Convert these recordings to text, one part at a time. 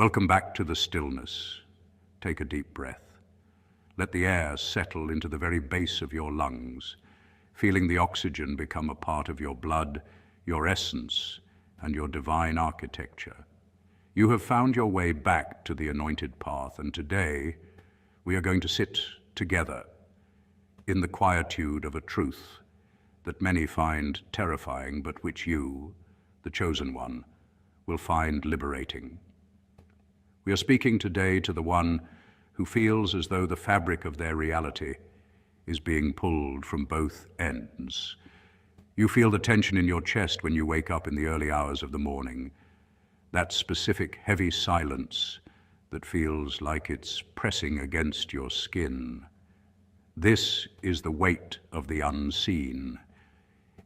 Welcome back to the stillness. Take a deep breath. Let the air settle into the very base of your lungs, feeling the oxygen become a part of your blood, your essence, and your divine architecture. You have found your way back to the anointed path, and today we are going to sit together in the quietude of a truth that many find terrifying, but which you, the chosen one, will find liberating. We are speaking today to the one who feels as though the fabric of their reality is being pulled from both ends. You feel the tension in your chest when you wake up in the early hours of the morning, that specific heavy silence that feels like it's pressing against your skin. This is the weight of the unseen.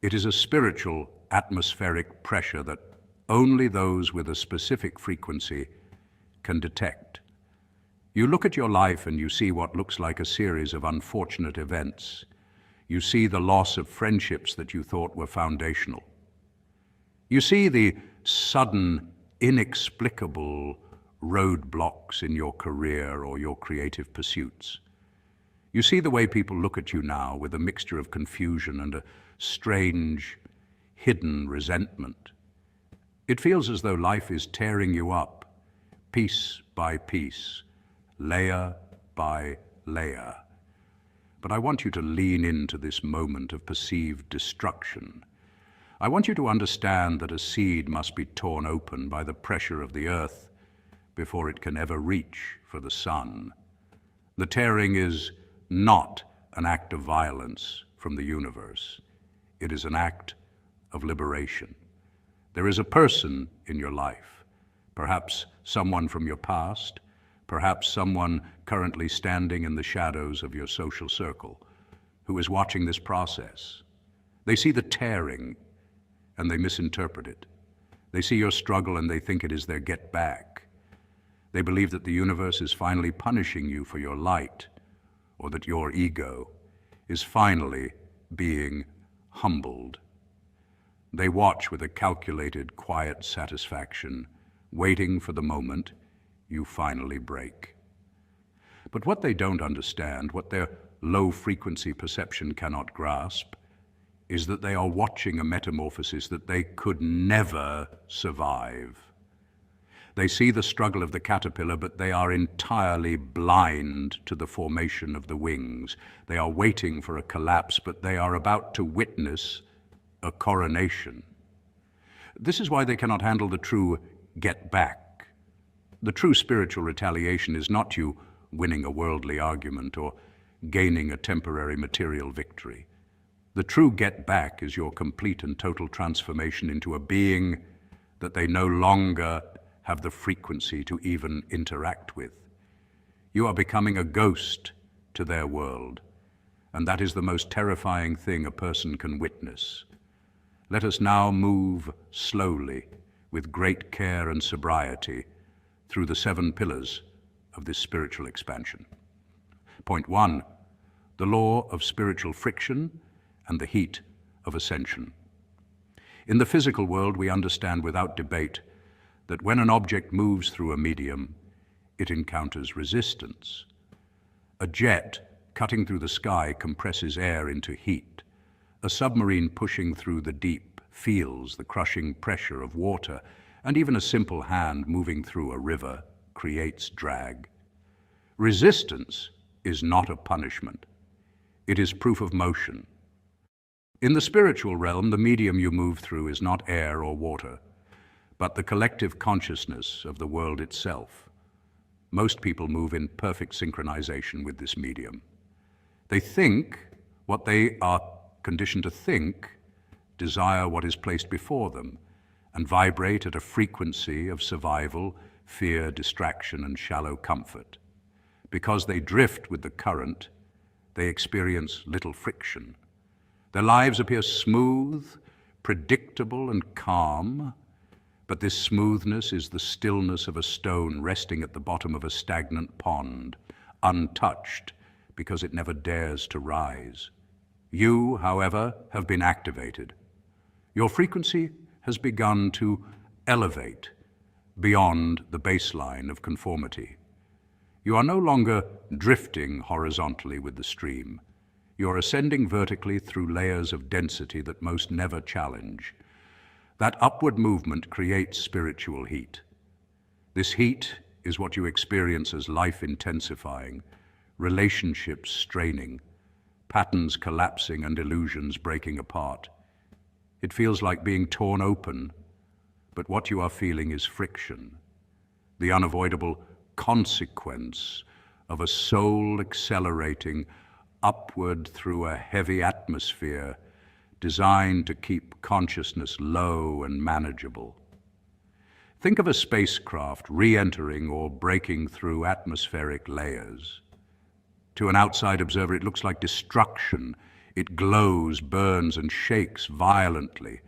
It is a spiritual atmospheric pressure that only those with a specific frequency can detect. You look at your life and you see what looks like a series of unfortunate events. You see the loss of friendships that you thought were foundational. You see the sudden, inexplicable roadblocks in your career or your creative pursuits. You see the way people look at you now with a mixture of confusion and a strange, hidden resentment. It feels as though life is tearing you up, piece by piece, layer by layer. But I want you to lean into this moment of perceived destruction. I want you to understand that a seed must be torn open by the pressure of the earth before it can ever reach for the sun. The tearing is not an act of violence from the universe. It is an act of liberation. There is a person in your life, perhaps someone from your past, perhaps someone currently standing in the shadows of your social circle, who is watching this process. They see the tearing and they misinterpret it. They see your struggle and they think it is their get back. They believe that the universe is finally punishing you for your light, or that your ego is finally being humbled. They watch with a calculated, quiet satisfaction, waiting for the moment you finally break. But what they don't understand, what their low-frequency perception cannot grasp, is that they are watching a metamorphosis that they could never survive. They see the struggle of the caterpillar, but they are entirely blind to the formation of the wings. They are waiting for a collapse, but they are about to witness a coronation. This is why they cannot handle the true get back. The true spiritual retaliation is not you winning a worldly argument or gaining a temporary material victory. The true get back is your complete and total transformation into a being that they no longer have the frequency to even interact with. You are becoming a ghost to their world, and that is the most terrifying thing a person can witness. Let us now move slowly, with great care and sobriety, through the 7 pillars of this spiritual expansion. Point 1, the law of spiritual friction and the heat of ascension. In the physical world, we understand without debate that when an object moves through a medium, it encounters resistance. A jet cutting through the sky compresses air into heat. A submarine pushing through the deep feels the crushing pressure of water, and even a simple hand moving through a river creates drag. Resistance is not a punishment. It is proof of motion. In the spiritual realm, the medium you move through is not air or water, but the collective consciousness of the world itself. Most people move in perfect synchronization with this medium. They think what they are conditioned to think, desire what is placed before them, and vibrate at a frequency of survival, fear, distraction, and shallow comfort. Because they drift with the current, they experience little friction. Their lives appear smooth, predictable, and calm, but this smoothness is the stillness of a stone resting at the bottom of a stagnant pond, untouched because it never dares to rise. You, however, have been activated. Your frequency has begun to elevate. beyond the baseline of conformity. You are no longer drifting horizontally with the stream. You're ascending vertically through layers of density that most never challenge. That upward movement creates spiritual heat. This heat is what you experience as life intensifying, relationships straining, patterns collapsing and illusions breaking apart. It feels like being torn open, but what you are feeling is friction, the unavoidable consequence of a soul accelerating upward through a heavy atmosphere designed to keep consciousness low and manageable. Think of a spacecraft re-entering or breaking through atmospheric layers. To an outside observer, it looks like destruction. It glows, burns, and shakes violently,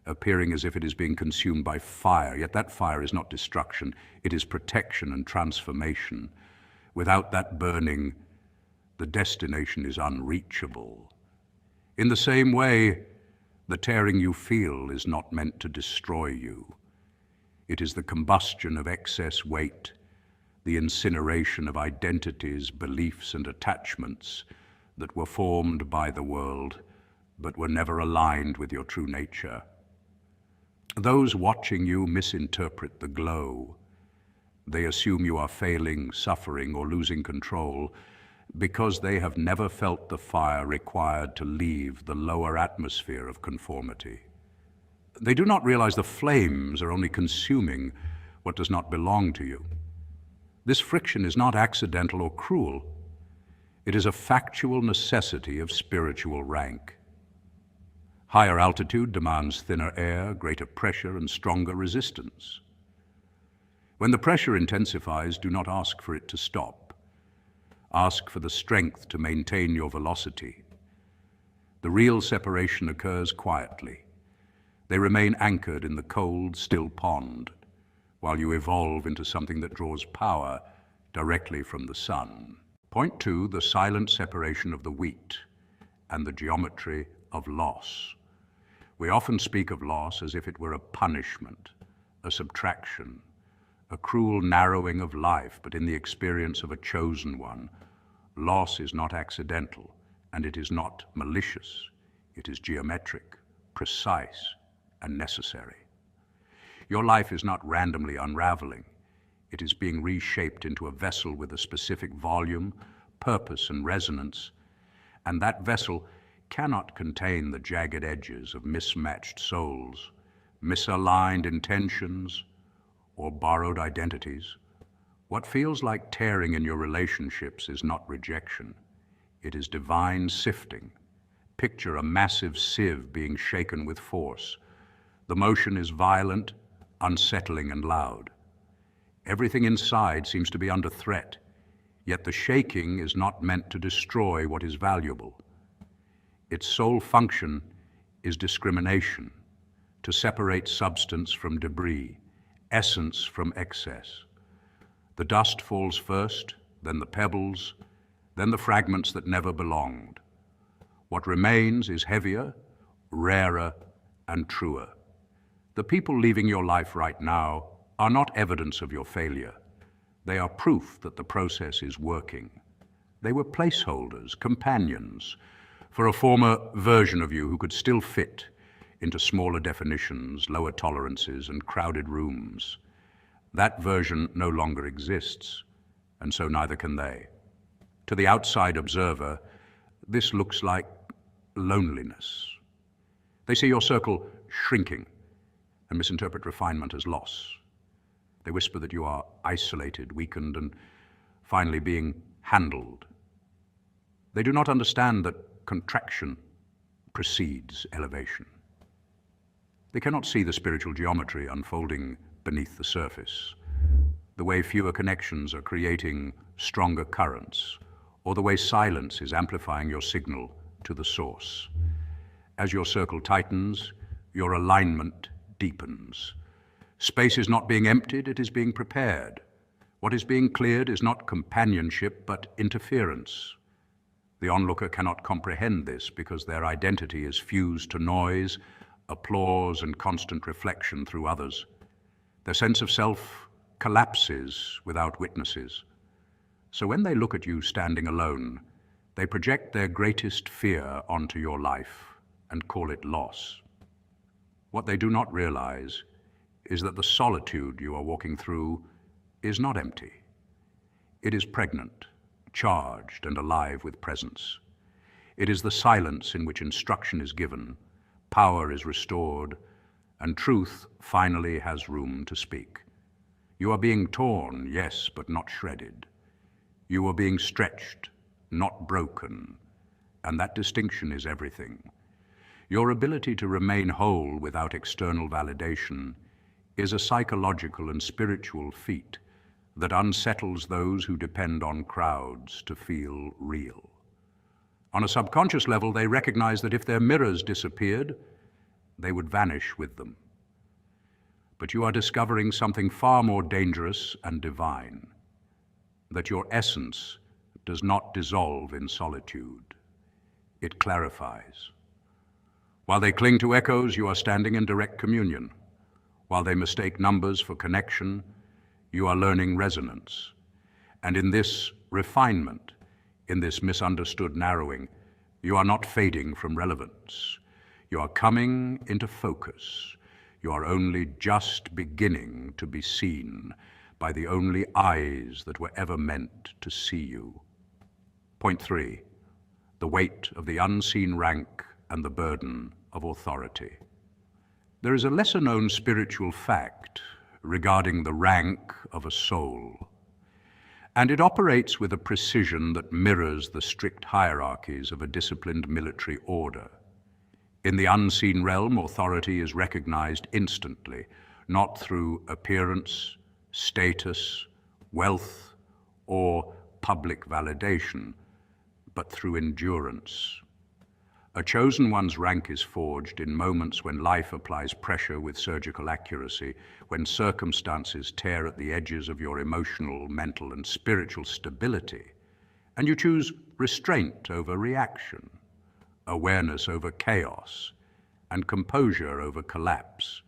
appearing as if it is being consumed by fire. Yet that fire is not destruction, it is protection and transformation. Without that burning, the destination is unreachable. In the same way, the tearing you feel is not meant to destroy you. It is the combustion of excess weight, the incineration of identities, beliefs, and attachments that were formed by the world, but were never aligned with your true nature. Those watching you misinterpret the glow. They assume you are failing, suffering, or losing control because they have never felt the fire required to leave the lower atmosphere of conformity. They do not realize the flames are only consuming what does not belong to you. This friction is not accidental or cruel. It is a factual necessity of spiritual rank. Higher altitude demands thinner air, greater pressure, and stronger resistance. When the pressure intensifies, do not ask for it to stop. Ask for the strength to maintain your velocity. The real separation occurs quietly. They remain anchored in the cold, still pond, while you evolve into something that draws power directly from the sun. Point 2, the silent separation of the wheat and the geometry of loss. We often speak of loss as if it were a punishment, a subtraction, a cruel narrowing of life, but in the experience of a chosen one, loss is not accidental, and it is not malicious. It is geometric, precise, and necessary. Your life is not randomly unraveling. It is being reshaped into a vessel with a specific volume, purpose, and resonance, and that vessel cannot contain the jagged edges of mismatched souls, misaligned intentions, or borrowed identities. What feels like tearing in your relationships is not rejection. It is divine sifting. Picture a massive sieve being shaken with force. The motion is violent, unsettling, and loud. Everything inside seems to be under threat, yet the shaking is not meant to destroy what is valuable. Its sole function is discrimination, to separate substance from debris, essence from excess. The dust falls first, then the pebbles, then the fragments that never belonged. What remains is heavier, rarer, and truer. The people leaving your life right now are not evidence of your failure. They are proof that the process is working. They were placeholders, companions, for a former version of you who could still fit into smaller definitions, lower tolerances, and crowded rooms. That version no longer exists, and so neither can they. To the outside observer, this looks like loneliness. They see your circle shrinking and misinterpret refinement as loss. They whisper that you are isolated, weakened, and finally being handled. They do not understand that contraction precedes elevation. They cannot see the spiritual geometry unfolding beneath the surface, the way fewer connections are creating stronger currents, or the way silence is amplifying your signal to the source. As your circle tightens, your alignment deepens. Space is not being emptied, it is being prepared. What is being cleared is not companionship, but interference. The onlooker cannot comprehend this because their identity is fused to noise, applause, and constant reflection through others. Their sense of self collapses without witnesses. So when they look at you standing alone, they project their greatest fear onto your life and call it loss. What they do not realize is that the solitude you are walking through is not empty. It is pregnant, charged, and alive with presence. It is the silence in which instruction is given, power is restored, and truth finally has room to speak. You are being torn, yes, but not shredded. You are being stretched, not broken, and that distinction is everything. Your ability to remain whole without external validation is a psychological and spiritual feat that unsettles those who depend on crowds to feel real. On a subconscious level, they recognize that if their mirrors disappeared, they would vanish with them. But you are discovering something far more dangerous and divine, that your essence does not dissolve in solitude. It clarifies. While they cling to echoes, you are standing in direct communion. While they mistake numbers for connection, you are learning resonance. And in this refinement, in this misunderstood narrowing, you are not fading from relevance. You are coming into focus. You are only just beginning to be seen by the only eyes that were ever meant to see you. Point 3, the weight of the unseen rank and the burden of authority. There is a lesser-known spiritual fact regarding the rank of a soul, and it operates with a precision that mirrors the strict hierarchies of a disciplined military order. In the unseen realm, authority is recognized instantly, not through appearance, status, wealth, or public validation, but through endurance. A chosen one's rank is forged in moments when life applies pressure with surgical accuracy, when circumstances tear at the edges of your emotional, mental, and spiritual stability, and you choose restraint over reaction, awareness over chaos, and composure over collapse.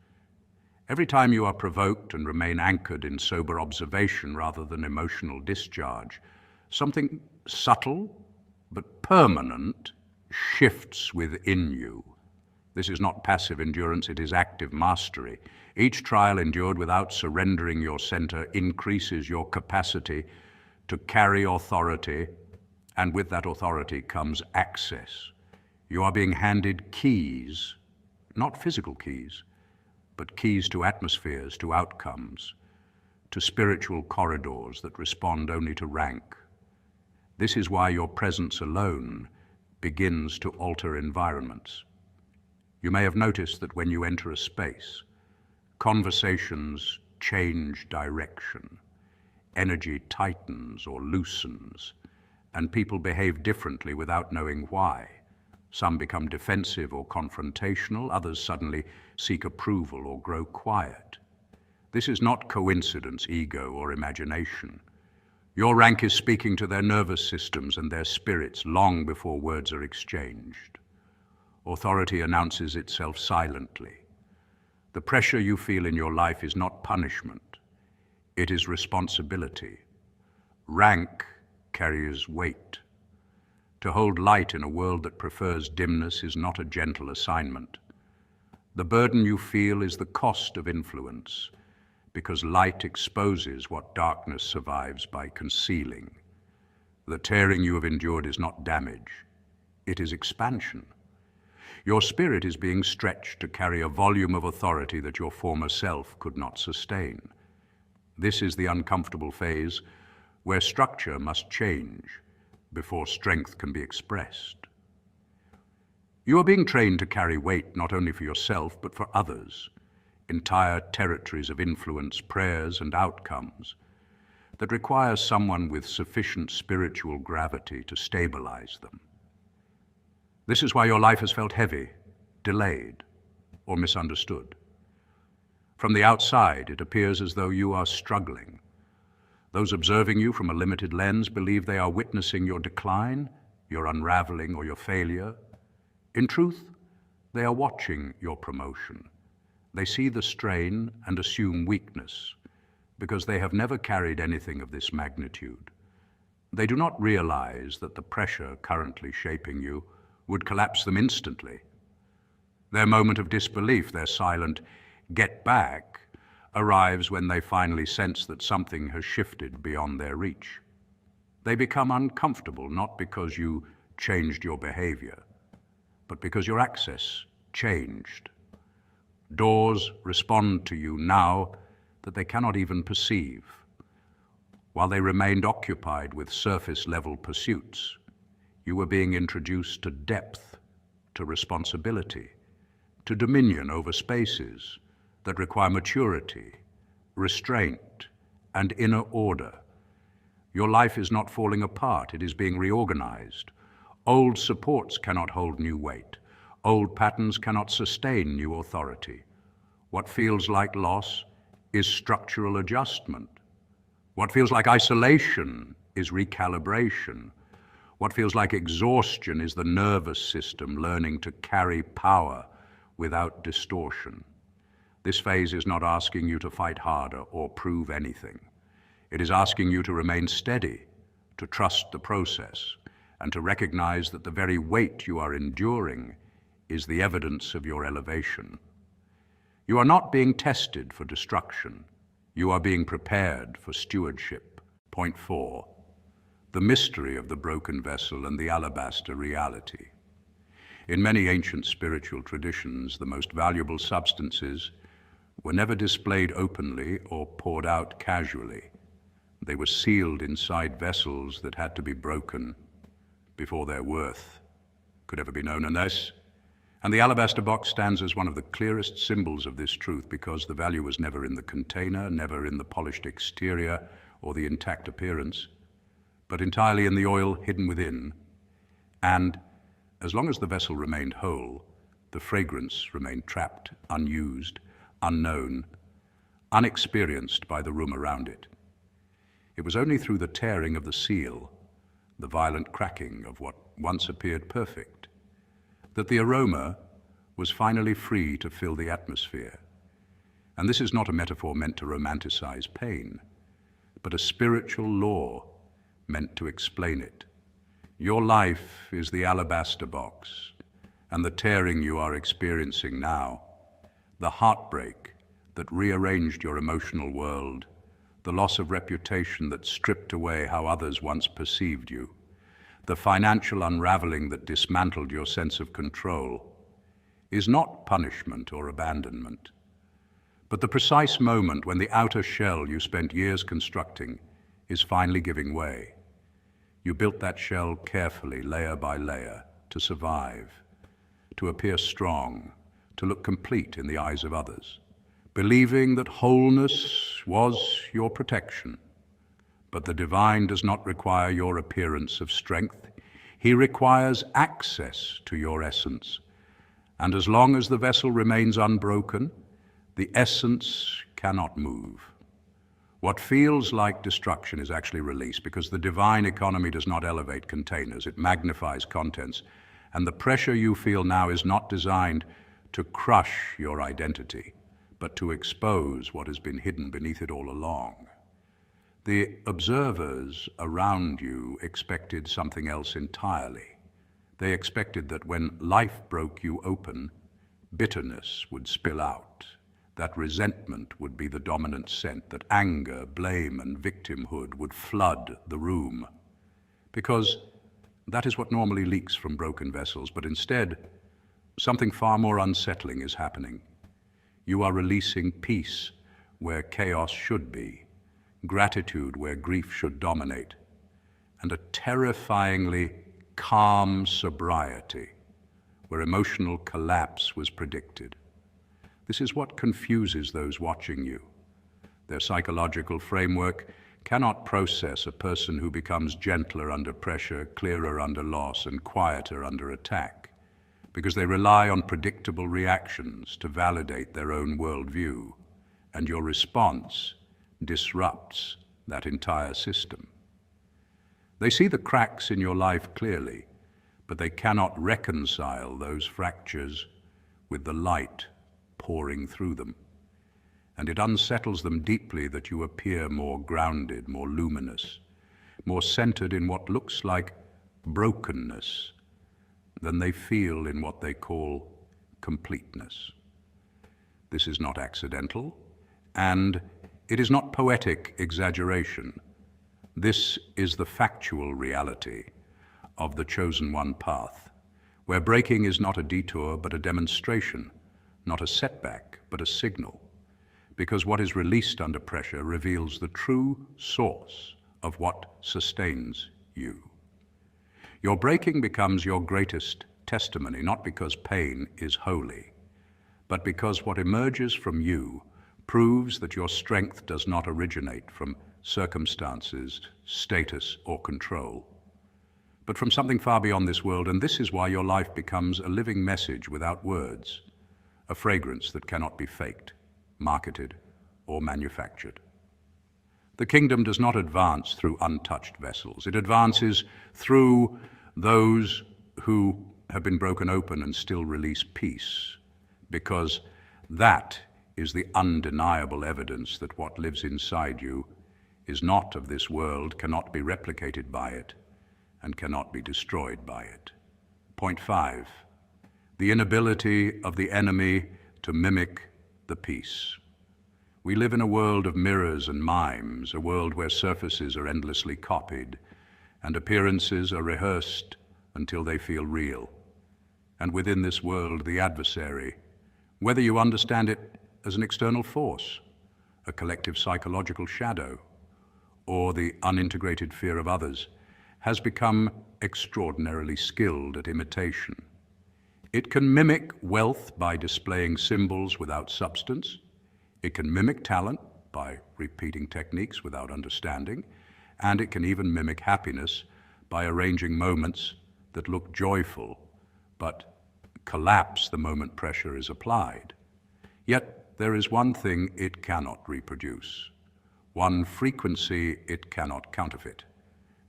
Every time you are provoked and remain anchored in sober observation rather than emotional discharge, something subtle but permanent shifts within you. This is not passive endurance, it is active mastery. Each trial endured without surrendering your center increases your capacity to carry authority, and with that authority comes access. You are being handed keys, not physical keys, but keys to atmospheres, to outcomes, to spiritual corridors that respond only to rank. This is why your presence alone begins to alter environments. You may have noticed that when you enter a space, conversations change direction, energy tightens or loosens, and people behave differently without knowing why. Some become defensive or confrontational, others suddenly seek approval or grow quiet. This is not coincidence, ego, or imagination. Your rank is speaking to their nervous systems and their spirits long before words are exchanged. Authority announces itself silently. The pressure you feel in your life is not punishment. It is responsibility. Rank carries weight. To hold light in a world that prefers dimness is not a gentle assignment. The burden you feel is the cost of influence, because light exposes what darkness survives by concealing. The tearing you have endured is not damage, it is expansion. Your spirit is being stretched to carry a volume of authority that your former self could not sustain. This is the uncomfortable phase where structure must change before strength can be expressed. You are being trained to carry weight not only for yourself but for others, entire territories of influence, prayers, and outcomes that require someone with sufficient spiritual gravity to stabilize them. This is why your life has felt heavy, delayed, or misunderstood. From the outside, it appears as though you are struggling. Those observing you from a limited lens believe they are witnessing your decline, your unraveling, or your failure. In truth, they are watching your promotion. They see the strain and assume weakness, because they have never carried anything of this magnitude. They do not realize that the pressure currently shaping you would collapse them instantly. Their moment of disbelief, their silent "get back," arrives when they finally sense that something has shifted beyond their reach. They become uncomfortable not because you changed your behavior, but because your access changed. Doors respond to you now that they cannot even perceive. While they remained occupied with surface-level pursuits, you were being introduced to depth, to responsibility, to dominion over spaces that require maturity, restraint, and inner order. Your life is not falling apart, it is being reorganized. Old supports cannot hold new weight. Old patterns cannot sustain new authority. What feels like loss is structural adjustment. What feels like isolation is recalibration. What feels like exhaustion is the nervous system learning to carry power without distortion. This phase is not asking you to fight harder or prove anything. It is asking you to remain steady, to trust the process, and to recognize that the very weight you are enduring is the evidence of your elevation. You are not being tested for destruction. You are being prepared for stewardship. Point 4. The mystery of the broken vessel and the alabaster reality. In many ancient spiritual traditions, the most valuable substances were never displayed openly or poured out casually. They were sealed inside vessels that had to be broken before their worth could ever be known. And the alabaster box stands as one of the clearest symbols of this truth, because the value was never in the container, never in the polished exterior or the intact appearance, but entirely in the oil hidden within. And as long as the vessel remained whole, the fragrance remained trapped, unused, unknown, unexperienced by the room around it. It was only through the tearing of the seal, the violent cracking of what once appeared perfect, that the aroma was finally free to fill the atmosphere. And this is not a metaphor meant to romanticize pain, but a spiritual law meant to explain it. Your life is the alabaster box, and the tearing you are experiencing now, the heartbreak that rearranged your emotional world, the loss of reputation that stripped away how others once perceived you, the financial unraveling that dismantled your sense of control, is not punishment or abandonment, but the precise moment when the outer shell you spent years constructing is finally giving way. You built that shell carefully, layer by layer, to survive, to appear strong, to look complete in the eyes of others, believing that wholeness was your protection. But the divine does not require your appearance of strength. He requires access to your essence. And as long as the vessel remains unbroken, the essence cannot move. What feels like destruction is actually release, because the divine economy does not elevate containers, it magnifies contents. And the pressure you feel now is not designed to crush your identity, but to expose what has been hidden beneath it all along. The observers around you expected something else entirely. They expected that when life broke you open, bitterness would spill out, that resentment would be the dominant scent, that anger, blame, and victimhood would flood the room. Because that is what normally leaks from broken vessels, but instead, something far more unsettling is happening. You are releasing peace where chaos should be, gratitude where grief should dominate, and a terrifyingly calm sobriety where emotional collapse was predicted. This is what confuses those watching you. Their psychological framework cannot process a person who becomes gentler under pressure, clearer under loss, and quieter under attack, because they rely on predictable reactions to validate their own worldview, and your response disrupts that entire system. They see the cracks in your life clearly, but they cannot reconcile those fractures with the light pouring through them. And it unsettles them deeply that you appear more grounded, more luminous, more centered in what looks like brokenness than they feel in what they call completeness. This is not accidental, and it is not poetic exaggeration. This is the factual reality of the chosen one path, where breaking is not a detour but a demonstration, not a setback but a signal, because what is released under pressure reveals the true source of what sustains you. Your breaking becomes your greatest testimony, not because pain is holy, but because what emerges from you proves that your strength does not originate from circumstances, status, or control, but from something far beyond this world. And this is why your life becomes a living message without words, a fragrance that cannot be faked, marketed, or manufactured. The kingdom does not advance through untouched vessels. It advances through those who have been broken open and still release peace, because that is the undeniable evidence that what lives inside you is not of this world, cannot be replicated by it, and cannot be destroyed by it. Point 5, the inability of the enemy to mimic the peace. We live in a world of mirrors and mimes, a world where surfaces are endlessly copied and appearances are rehearsed until they feel real. And within this world, the adversary, whether you understand it as an external force, a collective psychological shadow, or the unintegrated fear of others, has become extraordinarily skilled at imitation. It can mimic wealth by displaying symbols without substance. It can mimic talent by repeating techniques without understanding, and it can even mimic happiness by arranging moments that look joyful but collapse the moment pressure is applied. Yet there is one thing it cannot reproduce, one frequency it cannot counterfeit,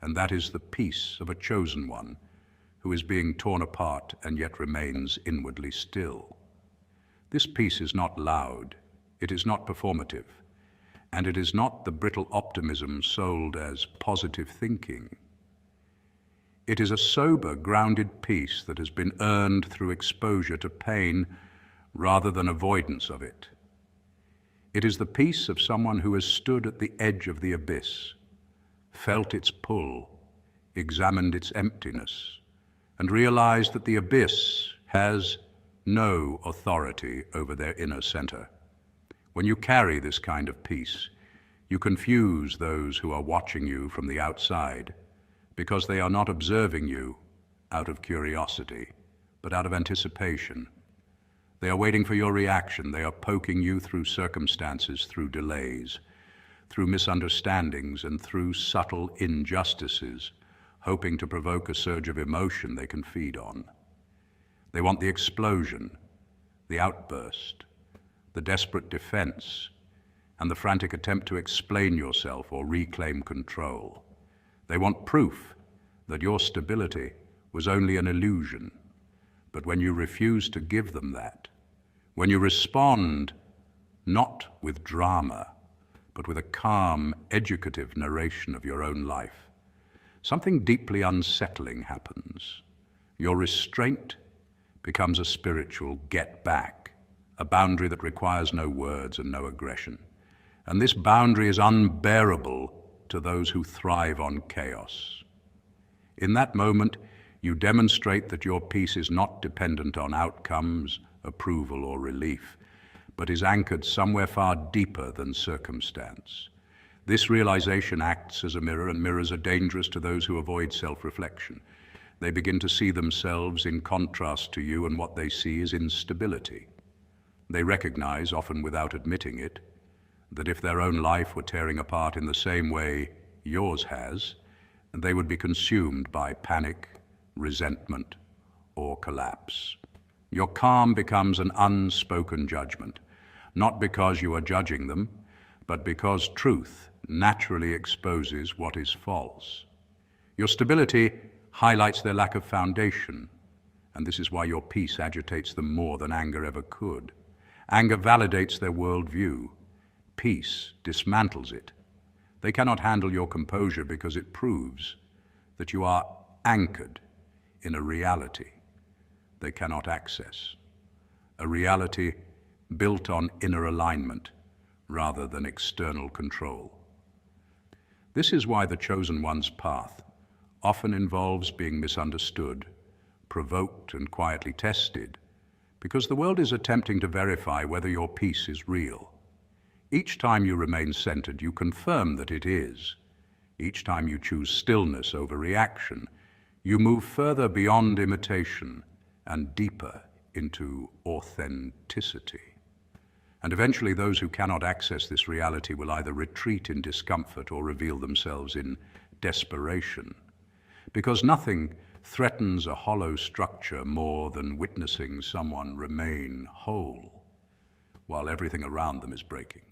and that is the peace of a chosen one who is being torn apart and yet remains inwardly still. This peace is not loud, it is not performative, and it is not the brittle optimism sold as positive thinking. It is a sober, grounded peace that has been earned through exposure to pain rather than avoidance of it. It is the peace of someone who has stood at the edge of the abyss, felt its pull, examined its emptiness, and realized that the abyss has no authority over their inner center. When you carry this kind of peace, you confuse those who are watching you from the outside, because they are not observing you out of curiosity, but out of anticipation. They are waiting for your reaction. They are poking you through circumstances, through delays, through misunderstandings, and through subtle injustices, hoping to provoke a surge of emotion they can feed on. They want the explosion, the outburst, the desperate defense, and the frantic attempt to explain yourself or reclaim control. They want proof that your stability was only an illusion. But when you refuse to give them that, when you respond not with drama, but with a calm, educative narration of your own life, something deeply unsettling happens. Your restraint becomes a spiritual get back, a boundary that requires no words and no aggression. And this boundary is unbearable to those who thrive on chaos. In that moment, you demonstrate that your peace is not dependent on outcomes, approval, or relief, but is anchored somewhere far deeper than circumstance. This realization acts as a mirror, and mirrors are dangerous to those who avoid self-reflection. They begin to see themselves in contrast to you, and what they see is instability. They recognize, often without admitting it, that if their own life were tearing apart in the same way yours has, they would be consumed by panic, resentment, or collapse. Your calm becomes an unspoken judgment, not because you are judging them, but because truth naturally exposes what is false. Your stability highlights their lack of foundation, and this is why your peace agitates them more than anger ever could. Anger validates their worldview. Peace dismantles it. They cannot handle your composure because it proves that you are anchored in a reality they cannot access, a reality built on inner alignment rather than external control. This is why the chosen one's path often involves being misunderstood, provoked and quietly tested, because the world is attempting to verify whether your peace is real. Each time you remain centered, you confirm that it is. Each time you choose stillness over reaction, you move further beyond imitation and deeper into authenticity. And eventually those who cannot access this reality will either retreat in discomfort or reveal themselves in desperation. Because nothing threatens a hollow structure more than witnessing someone remain whole while everything around them is breaking.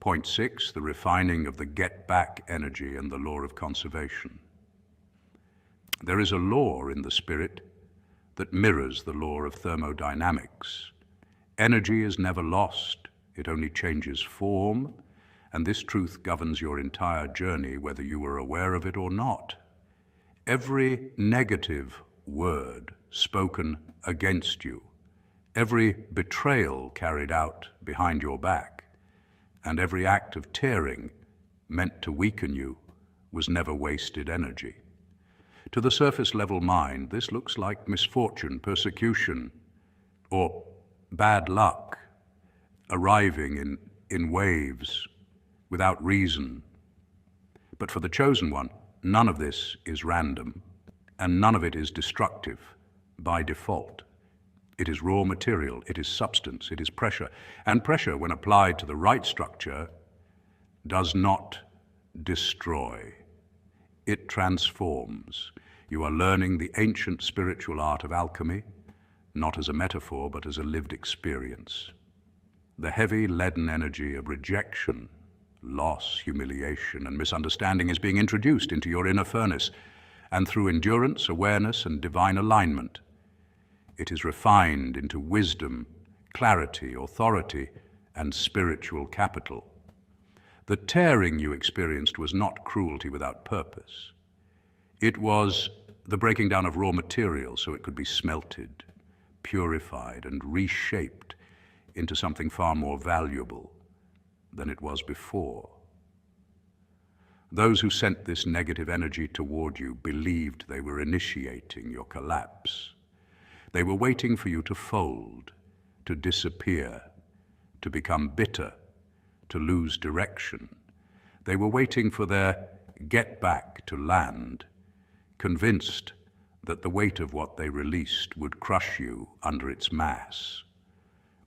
Point 6, the refining of the get-back energy and the law of conservation. There is a law in the spirit that mirrors the law of thermodynamics. Energy is never lost, it only changes form, and this truth governs your entire journey, whether you are aware of it or not. Every negative word spoken against you, every betrayal carried out behind your back, and every act of tearing meant to weaken you was never wasted energy. To the surface-level mind, this looks like misfortune, persecution, or bad luck, arriving in waves without reason. But for the chosen one, none of this is random, and none of it is destructive by default. It is raw material, it is substance, it is pressure. And pressure, when applied to the right structure, does not destroy. It transforms. You are learning the ancient spiritual art of alchemy, not as a metaphor, but as a lived experience. The heavy, leaden energy of rejection, loss, humiliation, and misunderstanding is being introduced into your inner furnace, and through endurance, awareness, and divine alignment, it is refined into wisdom, clarity, authority, and spiritual capital. The tearing you experienced was not cruelty without purpose. It was the breaking down of raw material so it could be smelted, purified, and reshaped into something far more valuable than it was before. Those who sent this negative energy toward you believed they were initiating your collapse. They were waiting for you to fold, to disappear, to become bitter, to lose direction. They were waiting for their get back to land, convinced that the weight of what they released would crush you under its mass.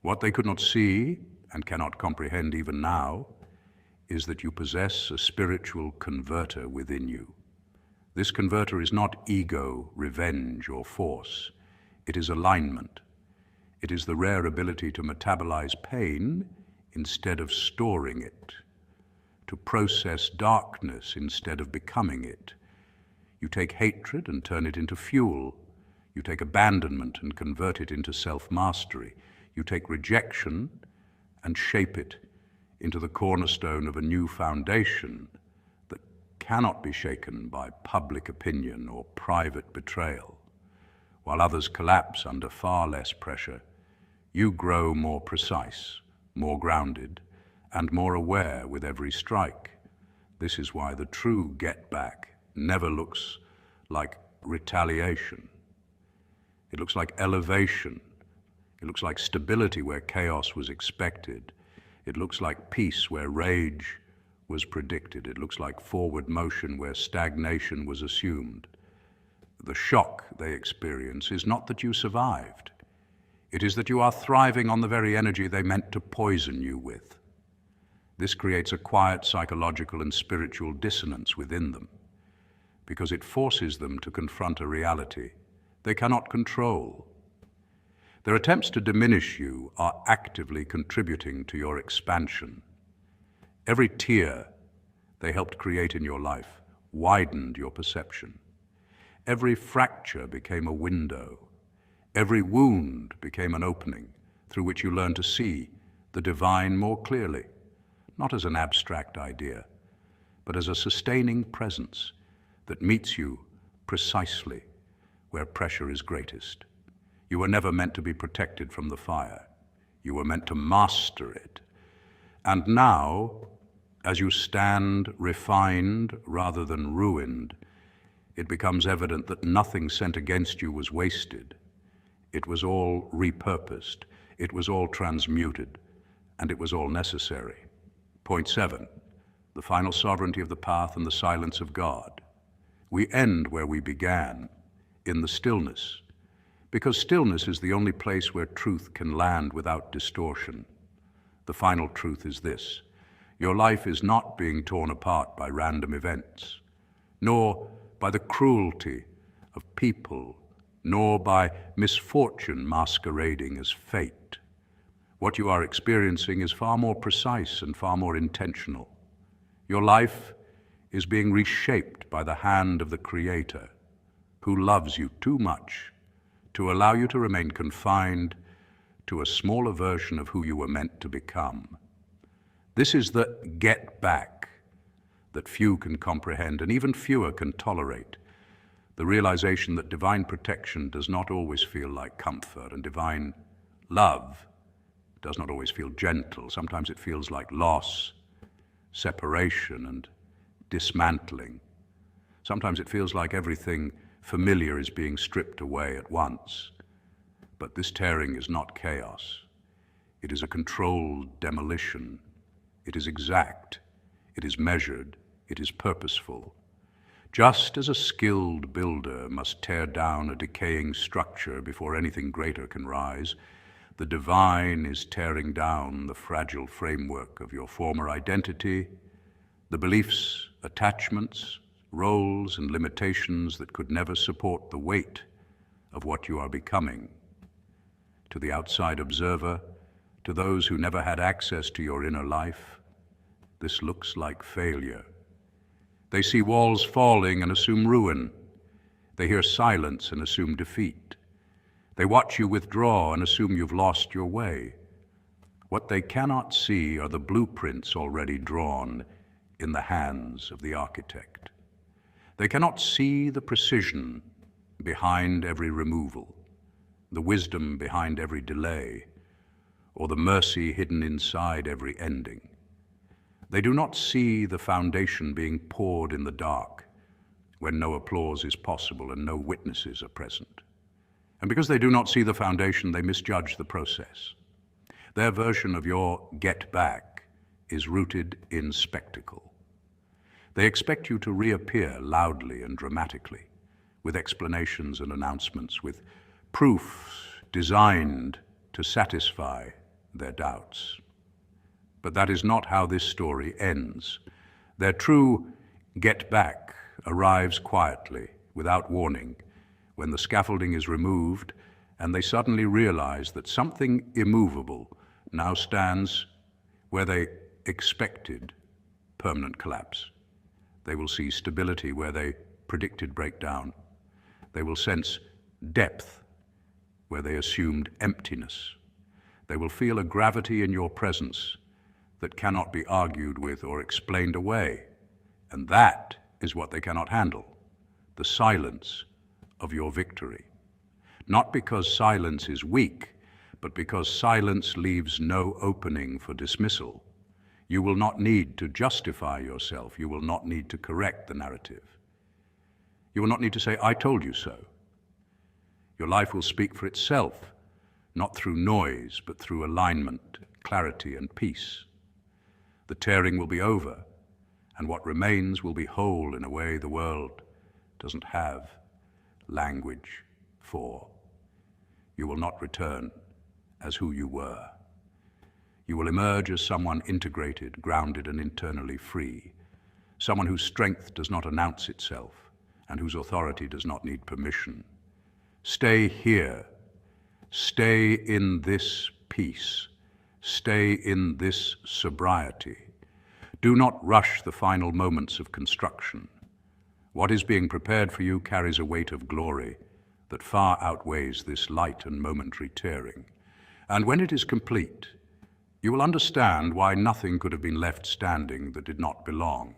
What they could not see and cannot comprehend even now is that you possess a spiritual converter within you. This converter is not ego, revenge, or force. It is alignment. It is the rare ability to metabolize pain instead of storing it, to process darkness instead of becoming it. You take hatred and turn it into fuel. You take abandonment and convert it into self-mastery. You take rejection and shape it into the cornerstone of a new foundation that cannot be shaken by public opinion or private betrayal. While others collapse under far less pressure, you grow more precise, more grounded, and more aware with every strike. This is why the true get-back never looks like retaliation. It looks like elevation. It looks like stability where chaos was expected. It looks like peace where rage was predicted. It looks like forward motion where stagnation was assumed. The shock they experience is not that you survived. It is that you are thriving on the very energy they meant to poison you with. This creates a quiet psychological and spiritual dissonance within them, because it forces them to confront a reality they cannot control. Their attempts to diminish you are actively contributing to your expansion. Every tear they helped create in your life widened your perception. Every fracture became a window. Every wound became an opening through which you learned to see the divine more clearly, not as an abstract idea, but as a sustaining presence that meets you precisely where pressure is greatest. You were never meant to be protected from the fire. You were meant to master it. And now, as you stand refined rather than ruined, it becomes evident that nothing sent against you was wasted. It was all repurposed. It was all transmuted. And it was all necessary. Point 7, the final sovereignty of the path and the silence of God. We end where we began, in the stillness, because stillness is the only place where truth can land without distortion. The final truth is this: your life is not being torn apart by random events, nor by the cruelty of people, nor by misfortune masquerading as fate. What you are experiencing is far more precise and far more intentional. Your life is being reshaped by the hand of the Creator, who loves you too much to allow you to remain confined to a smaller version of who you were meant to become. This is the get back that few can comprehend and even fewer can tolerate. The realization that divine protection does not always feel like comfort, and divine love does not always feel gentle. Sometimes it feels like loss, separation, and dismantling. Sometimes it feels like everything familiar is being stripped away at once. But this tearing is not chaos. It is a controlled demolition. It is exact. It is measured. It is purposeful. Just as a skilled builder must tear down a decaying structure before anything greater can rise, the divine is tearing down the fragile framework of your former identity, the beliefs, attachments, roles, and limitations that could never support the weight of what you are becoming. To the outside observer, to those who never had access to your inner life, this looks like failure. They see walls falling and assume ruin. They hear silence and assume defeat. They watch you withdraw and assume you've lost your way. What they cannot see are the blueprints already drawn in the hands of the architect. They cannot see the precision behind every removal, the wisdom behind every delay, or the mercy hidden inside every ending. They do not see the foundation being poured in the dark when no applause is possible and no witnesses are present. And because they do not see the foundation, they misjudge the process. Their version of your get back is rooted in spectacle. They expect you to reappear loudly and dramatically, with explanations and announcements, with proofs designed to satisfy their doubts. But that is not how this story ends. Their true get back arrives quietly, without warning, when the scaffolding is removed and they suddenly realize that something immovable now stands where they expected permanent collapse. They will see stability where they predicted breakdown. They will sense depth where they assumed emptiness. They will feel a gravity in your presence that cannot be argued with or explained away. And that is what they cannot handle, the silence of your victory. Not because silence is weak, but because silence leaves no opening for dismissal. You will not need to justify yourself. You will not need to correct the narrative. You will not need to say, "I told you so." Your life will speak for itself, not through noise, but through alignment, clarity, and peace. The tearing will be over, and what remains will be whole in a way the world doesn't have language for. You will not return as who you were. You will emerge as someone integrated, grounded, and internally free, someone whose strength does not announce itself and whose authority does not need permission. Stay here. Stay in this peace. Stay in this sobriety. Do not rush the final moments of construction. What is being prepared for you carries a weight of glory that far outweighs this light and momentary tearing. And when it is complete, You will understand why nothing could have been left standing that did not belong.